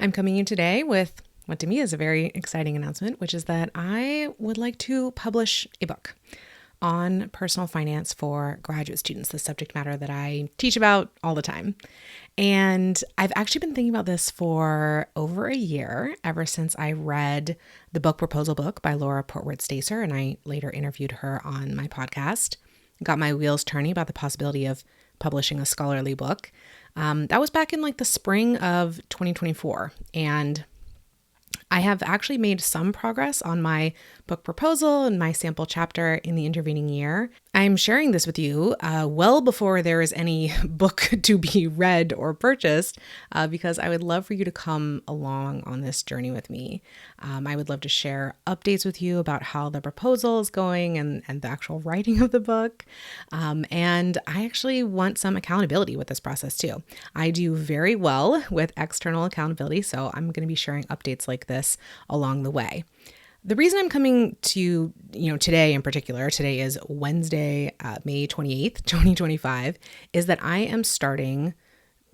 I'm coming in today with what to me is a very exciting announcement, which is that I would like to publish a book on personal finance for graduate students, the subject matter that I teach about all the time. And I've actually been thinking about this for over a year, ever since I read the Book Proposal book by Laura Portwood-Stacer, and I later interviewed her on my podcast. Got my wheels turning about the possibility of publishing a scholarly book. That was back in the spring of 2024. And I have actually made some progress on my book proposal and my sample chapter in the intervening year. I'm sharing this with you well before there is any book to be read or purchased, because I would love for you to come along on this journey with me. I would love to share updates with you about how the proposal is going and the actual writing of the book. And I actually want some accountability with this process too. I do very well with external accountability, so I'm going to be sharing updates like this along the way. The reason I'm coming to, today in particular, today is Wednesday, May 28th, 2025, is that I am starting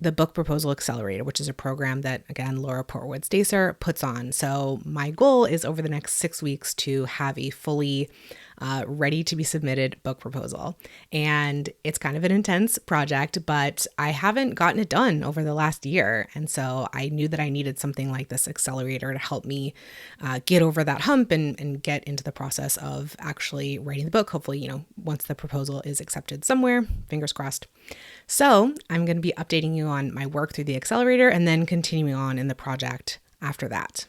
the Book Proposal Accelerator, which is a program that, again, Laura Portwood-Stacer puts on. So my goal is over the next 6 weeks to have a fully ready to be submitted book proposal. And it's kind of an intense project, but I haven't gotten it done over the last year. And so I knew that I needed something like this accelerator to help me get over that hump and get into the process of actually writing the book. Hopefully, once the proposal is accepted somewhere, fingers crossed. So I'm going to be updating you on my work through the accelerator and then continuing on in the project after that.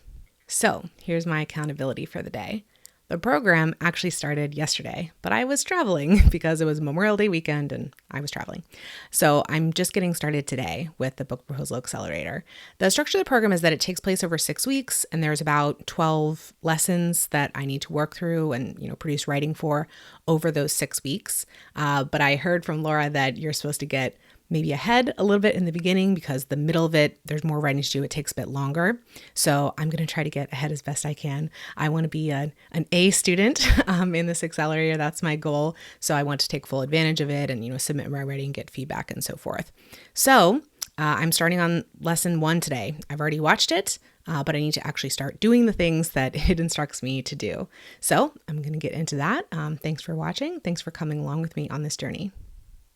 So here's my accountability for the day. The program actually started yesterday, but I was traveling because it was Memorial Day weekend and I was traveling. So I'm just getting started today with the Book Proposal Accelerator. The structure of the program is that it takes place over 6 weeks, and there's about 12 lessons that I need to work through and produce writing for over those 6 weeks. But I heard from Laura that you're supposed to get maybe ahead a little bit in the beginning because the middle of it, there's more writing to do. It takes a bit longer. So I'm going to try to get ahead as best I can. I want to be an A student in this accelerator. That's my goal. So I want to take full advantage of it and, submit my writing, get feedback and so forth. So I'm starting on lesson 1 today. I've already watched it, but I need to actually start doing the things that it instructs me to do. So I'm going to get into that. Thanks for watching. Thanks for coming along with me on this journey.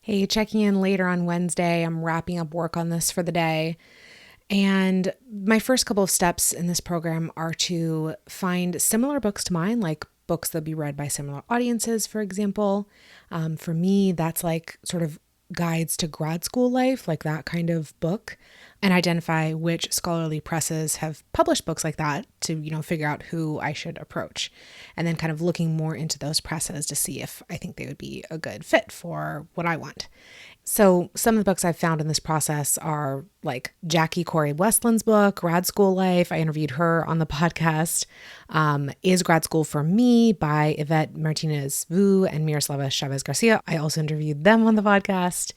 Hey, checking in later on Wednesday. I'm wrapping up work on this for the day. And my first couple of steps in this program are to find similar books to mine, like books that be read by similar audiences, for example. For me, that's like sort of guides to grad school life, like that kind of book, and identify which scholarly presses have published books like that to, figure out who I should approach. And then kind of looking more into those presses to see if I think they would be a good fit for what I want. So some of the books I've found in this process are like Jackie Corey Westland's book, Grad School Life. I interviewed her on the podcast. Is Grad School for Me by Yvette Martinez-Vu and Miroslava Chavez-Garcia. I also interviewed them on the podcast.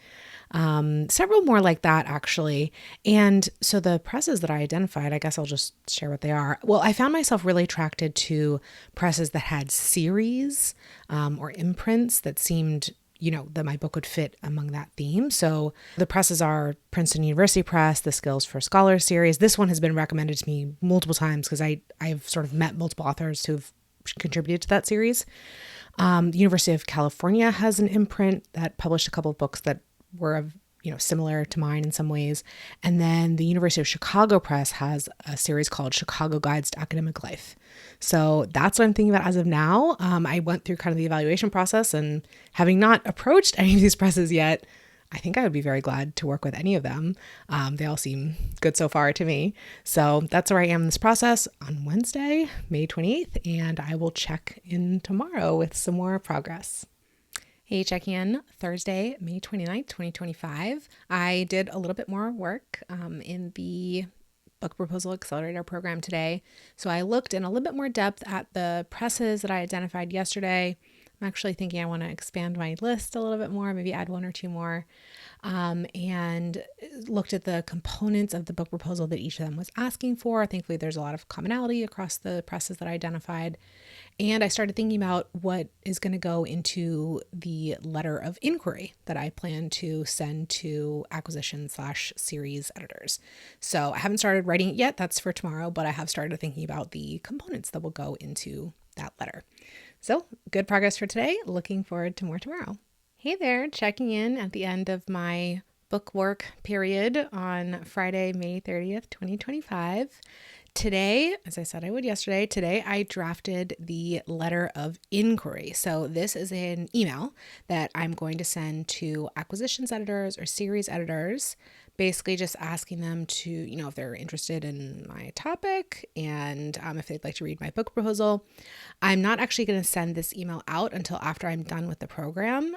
Several more like that, actually. And so the presses that I identified, I guess I'll just share what they are. Well, I found myself really attracted to presses that had series or imprints that seemed that my book would fit among that theme. So the presses are Princeton University Press, the Skills for Scholars series. This one has been recommended to me multiple times because I've sort of met multiple authors who've contributed to that series. The University of California has an imprint that published a couple of books that were similar to mine in some ways. And then the University of Chicago Press has a series called Chicago Guides to Academic Life. So that's what I'm thinking about as of now. I went through kind of the evaluation process, and having not approached any of these presses yet, I think I would be very glad to work with any of them. They all seem good so far to me. So that's where I am in this process on Wednesday, May 28th, and I will check in tomorrow with some more progress. Hey, checking in Thursday, May 29th, 2025. I did a little bit more work in the Book Proposal Accelerator program today. So I looked in a little bit more depth at the presses that I identified yesterday, I'm actually thinking I want to expand my list a little bit more, maybe add one or two more, and looked at the components of the book proposal that each of them was asking for. Thankfully, there's a lot of commonality across the presses that I identified. And I started thinking about what is going to go into the letter of inquiry that I plan to send to acquisition/series editors. So I haven't started writing it yet. That's for tomorrow, but I have started thinking about the components that will go into that letter. So good progress for today. Looking forward to more tomorrow. Hey there, checking in at the end of my book work period on Friday, May 30th, 2025. Today, as I said I would yesterday, today I drafted the letter of inquiry. So this is an email that I'm going to send to acquisitions editors or series editors, basically just asking them to, if they're interested in my topic and if they'd like to read my book proposal. I'm not actually going to send this email out until after I'm done with the program.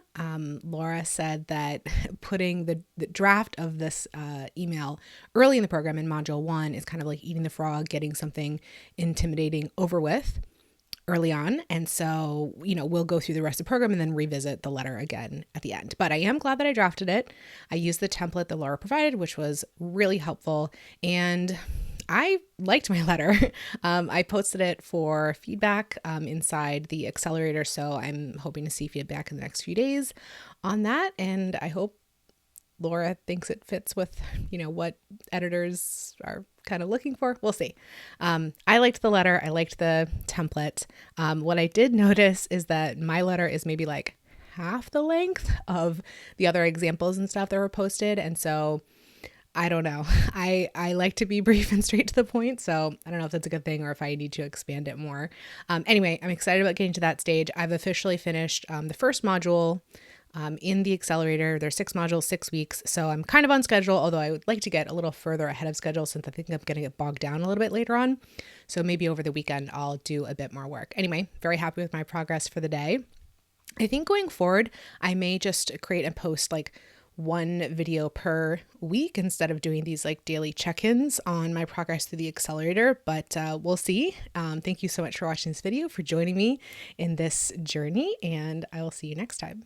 Laura said that putting the draft of this email early in the program in Module 1 is kind of like eating the frog, getting something intimidating over with early on. And so, we'll go through the rest of the program and then revisit the letter again at the end. But I am glad that I drafted it. I used the template that Laura provided, which was really helpful. And I liked my letter. I posted it for feedback inside the accelerator. So I'm hoping to see feedback in the next few days on that. And I hope Laura thinks it fits with, what editors are kind of looking for. We'll see. I liked the letter. I liked the template. What I did notice is that my letter is maybe like half the length of the other examples and stuff that were posted. And so I don't know. I like to be brief and straight to the point. So I don't know if that's a good thing or if I need to expand it more. Anyway, I'm excited about getting to that stage. I've officially finished the first module in the accelerator. There's 6 modules, 6 weeks. So I'm kind of on schedule, although I would like to get a little further ahead of schedule since I think I'm going to get bogged down a little bit later on. So maybe over the weekend, I'll do a bit more work. Anyway, very happy with my progress for the day. I think going forward, I may just create and post like one video per week instead of doing these like daily check-ins on my progress through the accelerator, but we'll see. Thank you so much for watching this video, for joining me in this journey, and I will see you next time.